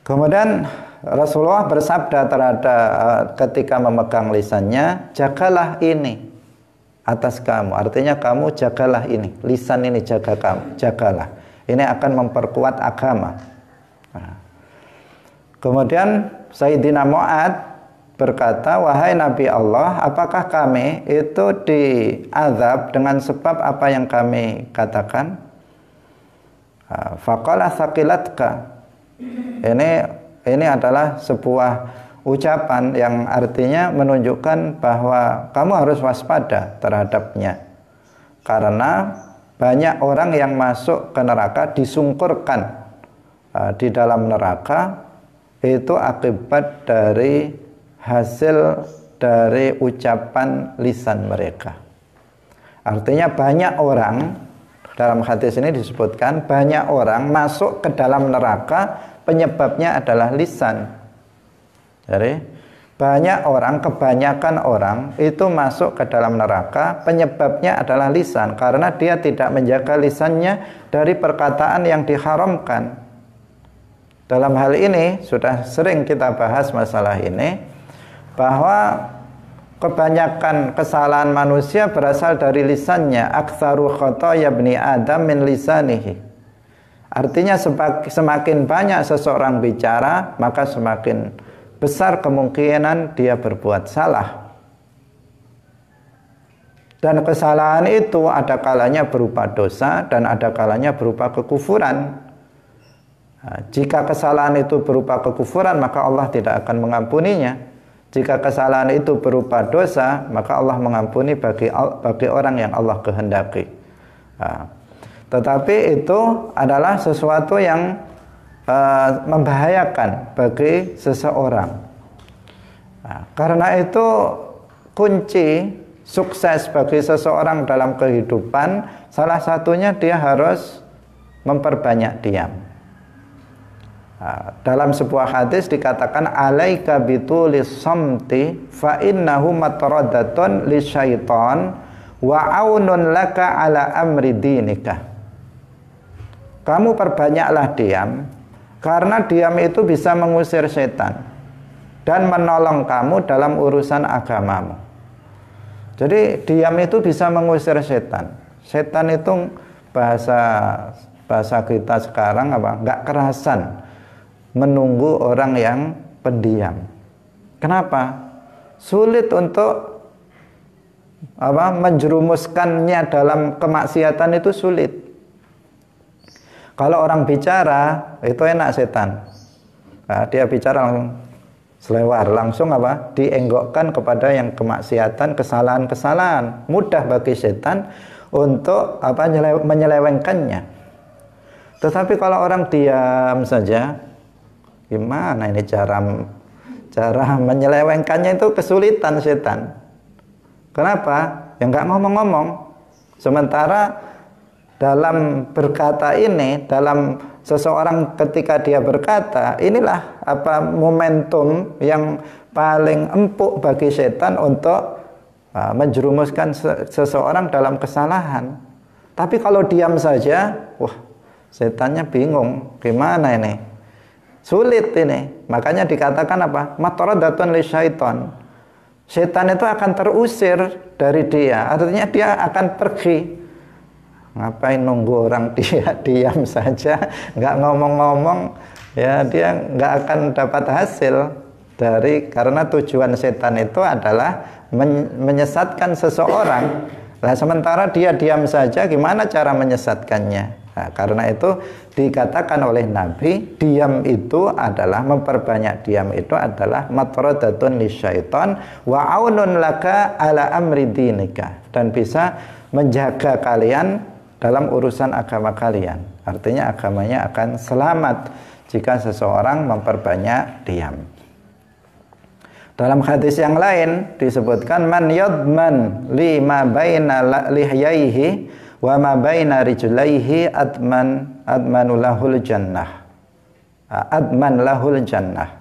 Kemudian Rasulullah bersabda terhadap ketika memegang lisannya, jagalah ini atas kamu. Artinya kamu jagalah ini, lisan ini jagalah. Ini akan memperkuat agama. Nah. Kemudian Sayyidina Mu'ad berkata, wahai Nabi Allah, apakah kami itu diazab dengan sebab apa yang kami katakan? Faqala thaqilatka. Ini adalah sebuah ucapan yang artinya menunjukkan bahwa kamu harus waspada terhadapnya. Karena banyak orang yang masuk ke neraka disungkurkan di dalam neraka, itu akibat dari hasil dari ucapan lisan mereka. Artinya banyak orang, dalam hadis ini disebutkan, banyak orang masuk ke dalam neraka penyebabnya adalah lisan. Jadi banyak orang, kebanyakan orang itu masuk ke dalam neraka penyebabnya adalah lisan, karena dia tidak menjaga lisannya dari perkataan yang diharamkan. Dalam hal ini sudah sering kita bahas masalah ini, bahwa kebanyakan kesalahan manusia berasal dari lisannya. Aktsaru khotoya bani Adam min lisanihi. Artinya semakin banyak seseorang bicara, maka semakin besar kemungkinan dia berbuat salah. Dan kesalahan itu ada kalanya berupa dosa dan ada kalanya berupa kekufuran. Nah, jika kesalahan itu berupa kekufuran, maka Allah tidak akan mengampuninya. Jika kesalahan itu berupa dosa, maka Allah mengampuni bagi orang yang Allah kehendaki. Nah, tetapi itu adalah sesuatu yang membahayakan bagi seseorang. Nah, karena itu kunci sukses bagi seseorang dalam kehidupan, salah satunya dia harus memperbanyak diam. Nah, dalam sebuah hadis dikatakan alaika bitulis samti fa innahu matradatun lisyaiton wa aunun laka ala amri dinika. Kamu perbanyaklah diam, karena diam itu bisa mengusir setan dan menolong kamu dalam urusan agamamu. Jadi diam itu bisa mengusir setan. Setan itu bahasa kita sekarang apa? Nggak kerasan menunggu orang yang pendiam. Kenapa? Sulit untuk menjerumuskannya dalam kemaksiatan itu sulit. Kalau orang bicara itu enak setan. Nah, dia bicara langsung selewar, langsung dienggokkan kepada yang kemaksiatan, kesalahan-kesalahan. Mudah bagi setan untuk menyelewengkannya. Tetapi kalau orang diam saja, gimana ini cara menyelewengkannya itu kesulitan setan. Kenapa? Ya nggak ngomong-ngomong. Sementara dalam berkata ini, dalam seseorang ketika dia berkata, inilah momentum yang paling empuk bagi setan untuk menjerumuskan seseorang dalam kesalahan. Tapi kalau diam saja, wah, setannya bingung, gimana ini? Sulit ini. Makanya dikatakan mataradatun lisyaiton. Setan itu akan terusir dari dia, artinya dia akan pergi. Ngapain nunggu orang dia diam saja, nggak ngomong-ngomong, ya dia nggak akan dapat hasil karena tujuan setan itu adalah menyesatkan seseorang. Nah, sementara dia diam saja, gimana cara menyesatkannya? Nah, karena itu dikatakan oleh Nabi, diam itu adalah memperbanyak diam itu adalah matradatun lisyaiton wa aunun laka ala amri dinika, dan bisa menjaga kalian dalam urusan agama kalian. Artinya agamanya akan selamat jika seseorang memperbanyak diam. Dalam hadis yang lain disebutkan man yadman lima baina lihyaihi wa ma baina rijlaihi adman lahul jannah. Adman lahul jannah.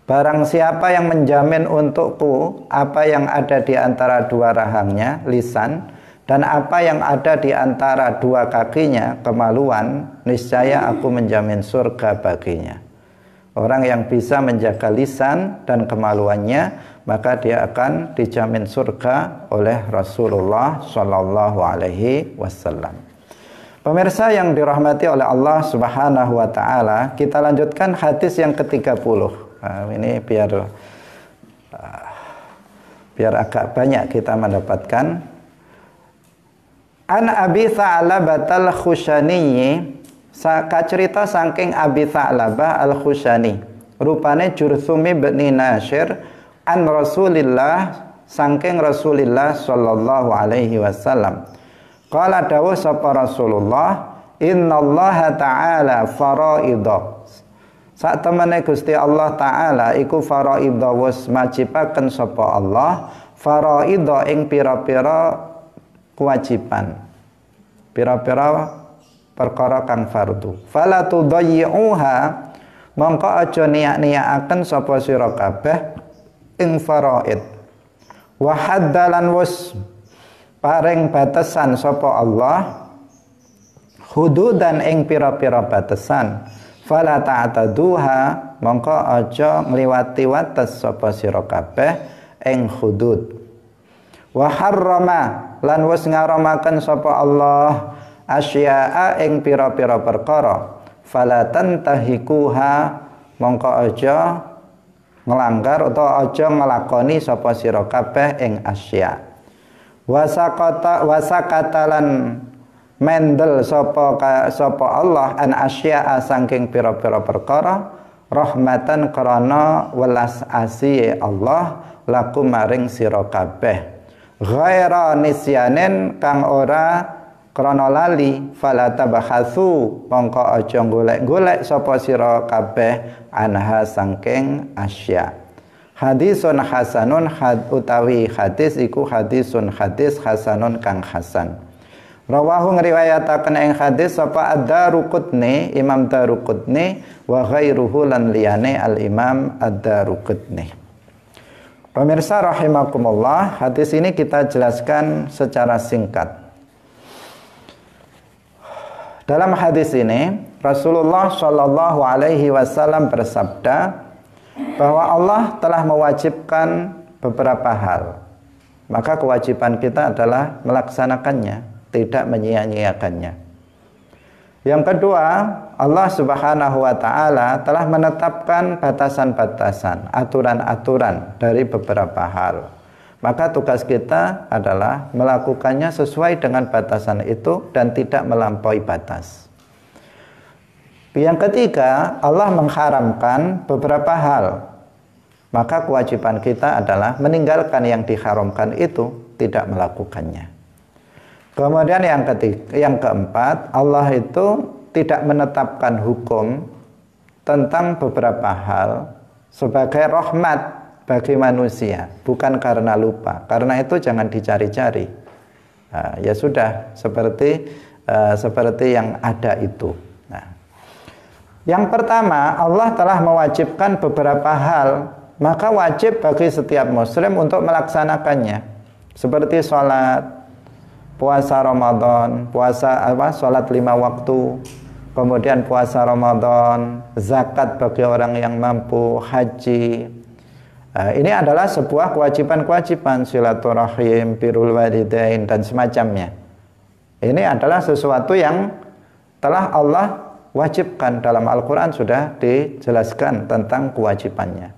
Barang siapa yang menjamin untukku apa yang ada di antara dua rahangnya, lisan, dan apa yang ada di antara dua kakinya, kemaluan, niscaya aku menjamin surga baginya. Orang yang bisa menjaga lisan dan kemaluannya, maka dia akan dijamin surga oleh Rasulullah Shallallahu Alaihi Wasallam. Pemirsa yang dirahmati oleh Allah Subhanahu Wa Taala, kita lanjutkan hadis yang ke-30. Ini biar agak banyak kita mendapatkan. An Abi Tha'labah al-Khushani, cerita saking Abi Tha'labah al-Khushani, rupane Jurthum bin Nashir, an Rasulillah, saking Rasulillah sallallahu alaihi wasallam. Qala dawuh sapa Rasulullah, innallaha ta'ala faraidha. Sak temene Gusti Allah taala iku faraidha wis majibaken sapa Allah, faraidha ing pira-pira kewajiban, pira-pira perkara kang fardu. Fala tudayyi'uha, mongko aja niyak-niyakaken sapa sira kabeh ing faraid. Wa haddalan was paring batasan sapa Allah hududan ing pira-pira batasan. Fala ta'taduha, mongko aja ngliwati wates sapa sira kabeh ing hudud. Wa harrama, lan wis ngaramaken sapa Allah asya'a ing pira-pira perkara, fala tantahikuha, mongko aja ngelanggar utawa aja ngelakoni sapa sira kabeh ing asya. Wasakatalan mendel sapa Allah an asya saking pira-pira perkara rahmatan karana welas asih Allah laku maring sira kabeh ghaira nisyanin kang ora krana lali fala tabahatsu mongko aja golek-golek sapa sira kabeh anha saking asya. Hadisun hasanun utawi hadis iku hadisun hadis hasanun kang hasan. Rawahu ngriwayataken ing hadis sapa Ad-Daruqutni Imam Daruqutni wa ghairuhu lan liyane Al-Imam Ad-Daruqutni. Pemirsa rahimakumullah, hadis ini kita jelaskan secara singkat. Dalam hadis ini Rasulullah Shallallahu Alaihi Wasallam bersabda bahwa Allah telah mewajibkan beberapa hal, maka kewajiban kita adalah melaksanakannya, tidak menyia-nyiakannya. Yang kedua, Allah Subhanahu wa Ta'ala telah menetapkan batasan-batasan, aturan-aturan dari beberapa hal. Maka tugas kita adalah melakukannya sesuai dengan batasan itu dan tidak melampaui batas. Yang ketiga, Allah mengharamkan beberapa hal. Maka kewajiban kita adalah meninggalkan yang diharamkan itu, tidak melakukannya. Kemudian yang keempat, Allah itu tidak menetapkan hukum tentang beberapa hal sebagai rahmat bagi manusia, bukan karena lupa. Karena itu jangan dicari-cari. Nah, ya sudah, seperti yang ada itu. Nah, yang pertama, Allah telah mewajibkan beberapa hal, maka wajib bagi setiap muslim untuk melaksanakannya. Seperti sholat, puasa Ramadan, sholat 5 waktu, kemudian puasa Ramadan, zakat bagi orang yang mampu, haji. Ini adalah sebuah kewajiban-kewajiban, silaturahim, birrul walidain dan semacamnya. Ini adalah sesuatu yang telah Allah wajibkan. Dalam Al-Quran sudah dijelaskan tentang kewajibannya.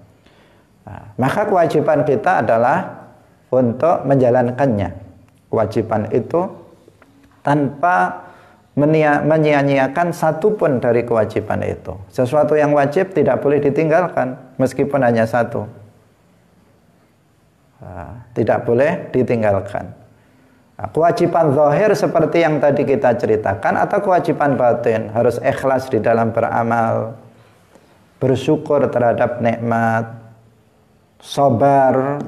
Maka kewajiban kita adalah untuk menjalankannya. Kewajiban itu tanpa menyia-nyiakan satupun dari kewajiban itu. Sesuatu yang wajib tidak boleh ditinggalkan meskipun hanya satu. Tidak boleh ditinggalkan. Kewajiban zahir seperti yang tadi kita ceritakan, atau kewajiban batin, harus ikhlas di dalam beramal, bersyukur terhadap nikmat, sabar,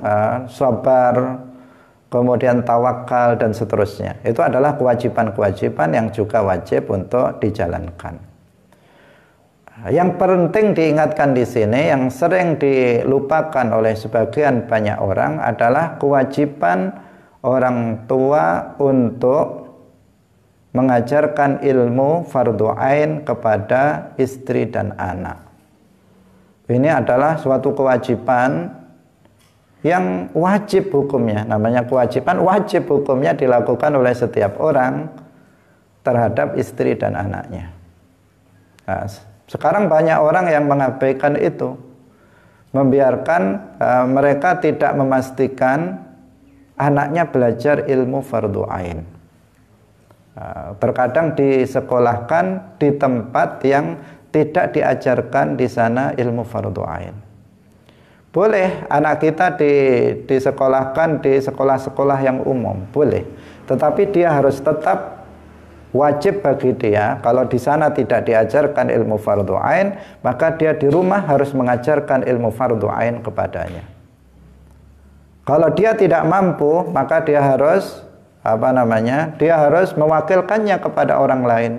kemudian tawakal dan seterusnya. Itu adalah kewajiban-kewajiban yang juga wajib untuk dijalankan. Yang penting diingatkan di sini, yang sering dilupakan oleh sebagian banyak orang adalah kewajiban orang tua untuk mengajarkan ilmu fardhu ain kepada istri dan anak. Ini adalah suatu kewajiban yang wajib hukumnya. Namanya kewajiban, wajib hukumnya dilakukan oleh setiap orang terhadap istri dan anaknya. Nah, sekarang banyak orang yang mengabaikan itu, membiarkan mereka tidak memastikan anaknya belajar ilmu fardhu ain. Terkadang disekolahkan di tempat yang tidak diajarkan di sana ilmu fardhu ain. Boleh anak kita disekolahkan di sekolah-sekolah yang umum, boleh. Tetapi dia harus tetap wajib bagi dia, kalau di sana tidak diajarkan ilmu fardhu ain, maka dia di rumah harus mengajarkan ilmu fardhu ain kepadanya. Kalau dia tidak mampu, maka dia harus dia harus mewakilkannya kepada orang lain.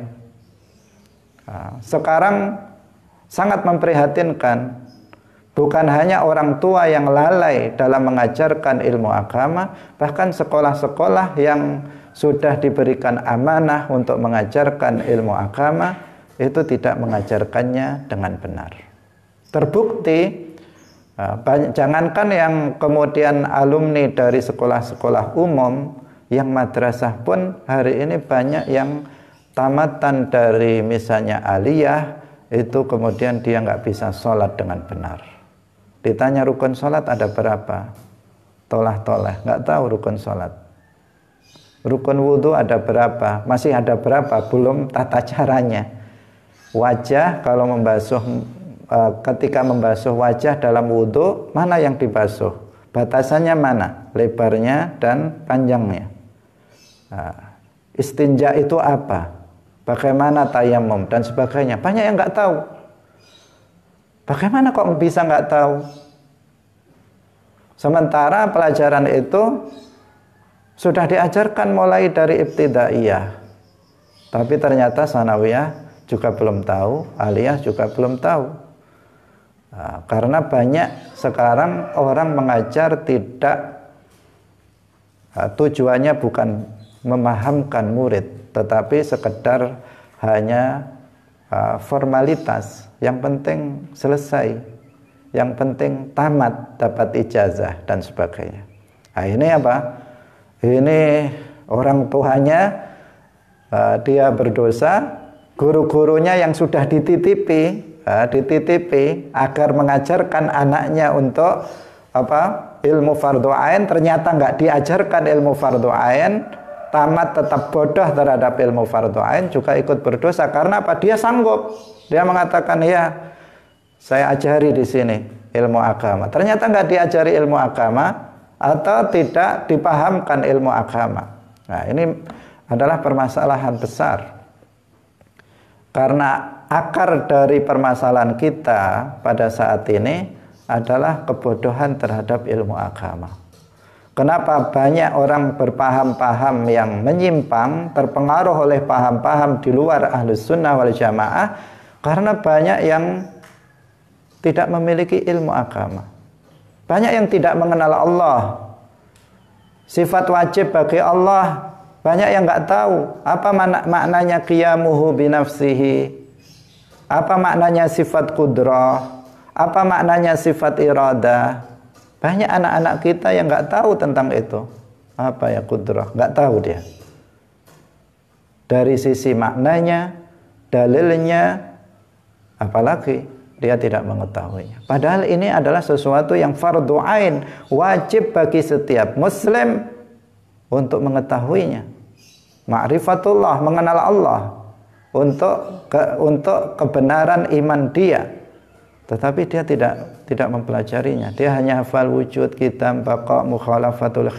Sekarang sangat memprihatinkan, bukan hanya orang tua yang lalai dalam mengajarkan ilmu agama, bahkan sekolah-sekolah yang sudah diberikan amanah untuk mengajarkan ilmu agama itu tidak mengajarkannya dengan benar. Terbukti, jangankan yang kemudian alumni dari sekolah-sekolah umum, yang madrasah pun hari ini banyak yang tamatan dari misalnya aliyah, itu kemudian dia nggak bisa sholat dengan benar. Ditanya rukun sholat ada berapa? Tolah-tolah, nggak tahu rukun sholat. Rukun wudhu ada berapa? Masih ada berapa? Belum tata caranya. Wajah kalau membasuh, ketika membasuh wajah dalam wudhu, mana yang dibasuh? Batasannya mana? Lebarnya dan panjangnya. Istinja itu apa? Bagaimana tayamum dan sebagainya? Banyak yang nggak tahu. Bagaimana kok bisa nggak tahu? Sementara pelajaran itu sudah diajarkan mulai dari ibtidaiyah. Tapi ternyata sanawiyah juga belum tahu, aliyah juga belum tahu. Karena banyak sekarang orang mengajar tidak, tujuannya bukan memahamkan murid, tetapi sekedar hanya formalitas. Yang penting selesai, yang penting tamat, dapat ijazah dan sebagainya. Nah, ini apa? Ini orang tuanya dia berdosa, guru-gurunya yang sudah dititipi agar mengajarkan anaknya untuk apa? Ilmu fardhu ain, ternyata nggak diajarkan ilmu fardhu ain, tamat tetap bodoh terhadap ilmu fardhu ain, juga ikut berdosa. Karena apa? Dia sanggup. Dia mengatakan, ya saya ajari di sini ilmu agama. Ternyata nggak diajari ilmu agama atau tidak dipahamkan ilmu agama. Nah, ini adalah permasalahan besar. Karena akar dari permasalahan kita pada saat ini adalah kebodohan terhadap ilmu agama. Kenapa banyak orang berpaham-paham yang menyimpang, terpengaruh oleh paham-paham di luar Ahlus Sunnah wal Jamaah? Karena banyak yang tidak memiliki ilmu agama. Banyak yang tidak mengenal Allah. Sifat wajib bagi Allah banyak yang nggak tahu. Apa maknanya qiyamuhu binafsihi? Apa maknanya sifat qudrah? Apa maknanya sifat iradah? Banyak anak-anak kita yang nggak tahu tentang itu. Apa ya qudrah? Nggak tahu dia. Dari sisi maknanya, dalilnya, apalagi dia tidak mengetahuinya. Padahal ini adalah sesuatu yang fardhu ain, wajib bagi setiap muslim untuk mengetahuinya. Ma'rifatullah, mengenal Allah, untuk kebenaran iman dia. Tetapi dia tidak mempelajarinya. Dia hanya hafal wujud, kitam, baqa, mukhalafatul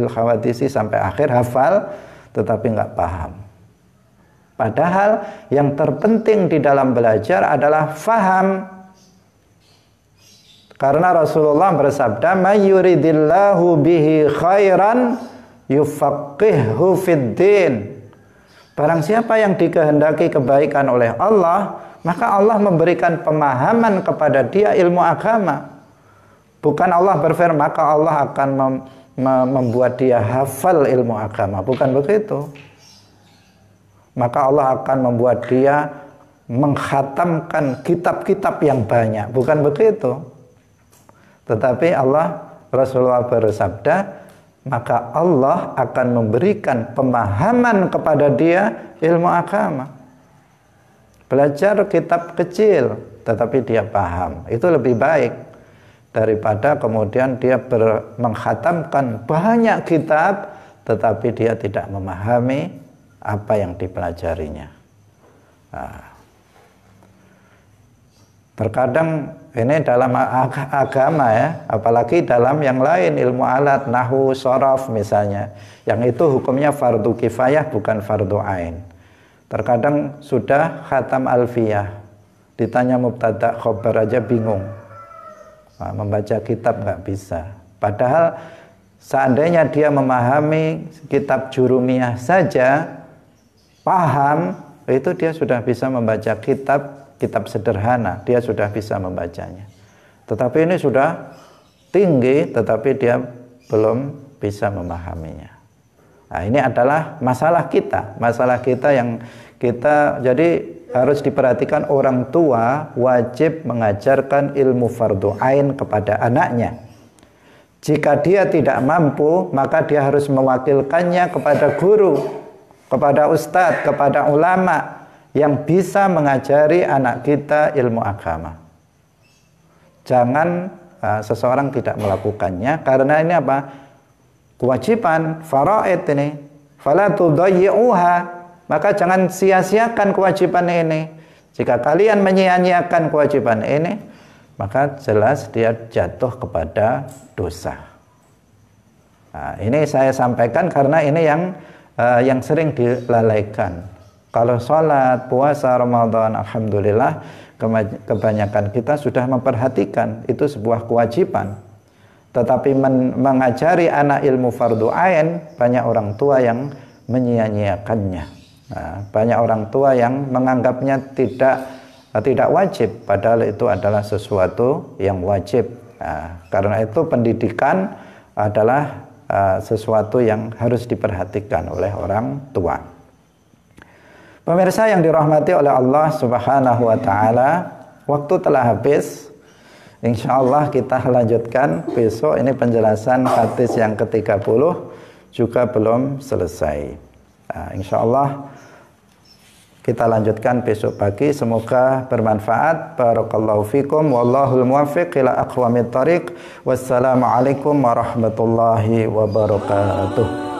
khawadisi sampai akhir hafal, tetapi nggak paham. Padahal yang terpenting di dalam belajar adalah faham. Karena Rasulullah bersabda, "May yuridillahu bihi khairan yufaqqihhu fid-din." Barang siapa yang dikehendaki kebaikan oleh Allah, maka Allah memberikan pemahaman kepada dia ilmu agama. Bukan Allah berfirman, maka Allah akan membuat dia hafal ilmu agama. Bukan begitu. Maka Allah akan membuat dia mengkhatamkan kitab-kitab yang banyak. Bukan begitu. Tetapi Rasulullah bersabda, maka Allah akan memberikan pemahaman kepada dia ilmu agama. Belajar kitab kecil, tetapi dia paham. Itu lebih baik daripada kemudian dia mengkhatamkan banyak kitab, tetapi dia tidak memahami apa yang dipelajarinya. Terkadang ini dalam agama ya, apalagi dalam yang lain, ilmu alat, nahwu, sharaf misalnya, yang itu hukumnya fardu kifayah bukan fardu ain. Terkadang sudah khatam alfiyah, ditanya mubtada khobar aja bingung, membaca kitab nggak bisa. Padahal seandainya dia memahami kitab jurumiyah saja, paham, itu dia sudah bisa membaca kitab sederhana, dia sudah bisa membacanya. Tetapi ini sudah tinggi, tetapi dia belum bisa memahaminya. Nah, ini adalah masalah kita yang kita, jadi harus diperhatikan, orang tua wajib mengajarkan ilmu fardhu ain kepada anaknya. Jika dia tidak mampu, maka dia harus mewakilkannya kepada guru, kepada ustadz, kepada ulama yang bisa mengajari anak kita ilmu agama. Jangan seseorang tidak melakukannya karena ini apa? Kewajiban faraid ini. Fala tudayyi'uha, maka jangan sia-siakan kewajiban ini. Jika kalian menyia-nyiakan kewajiban ini, maka jelas dia jatuh kepada dosa. Nah, ini saya sampaikan karena ini yang sering dilalaikan. Kalau sholat, puasa, Ramadan, alhamdulillah kebanyakan kita sudah memperhatikan itu sebuah kewajiban. Tetapi mengajari anak ilmu fardu ain, banyak orang tua yang menyia-nyiakannya. Nah, banyak orang tua yang menganggapnya tidak wajib, padahal itu adalah sesuatu yang wajib. Nah, karena itu pendidikan adalah sesuatu yang harus diperhatikan oleh orang tua. Pemirsa yang dirahmati oleh Allah Subhanahu wa taala, waktu telah habis. Insyaallah kita lanjutkan besok. Ini penjelasan hadis yang ke-30 juga belum selesai. Nah, insyaallah kita lanjutkan besok pagi. Semoga bermanfaat. Barakallahu fikum. Wallahul muwaffiq ila aqwamit thariq. Wassalamualaikum warahmatullahi wabarakatuh.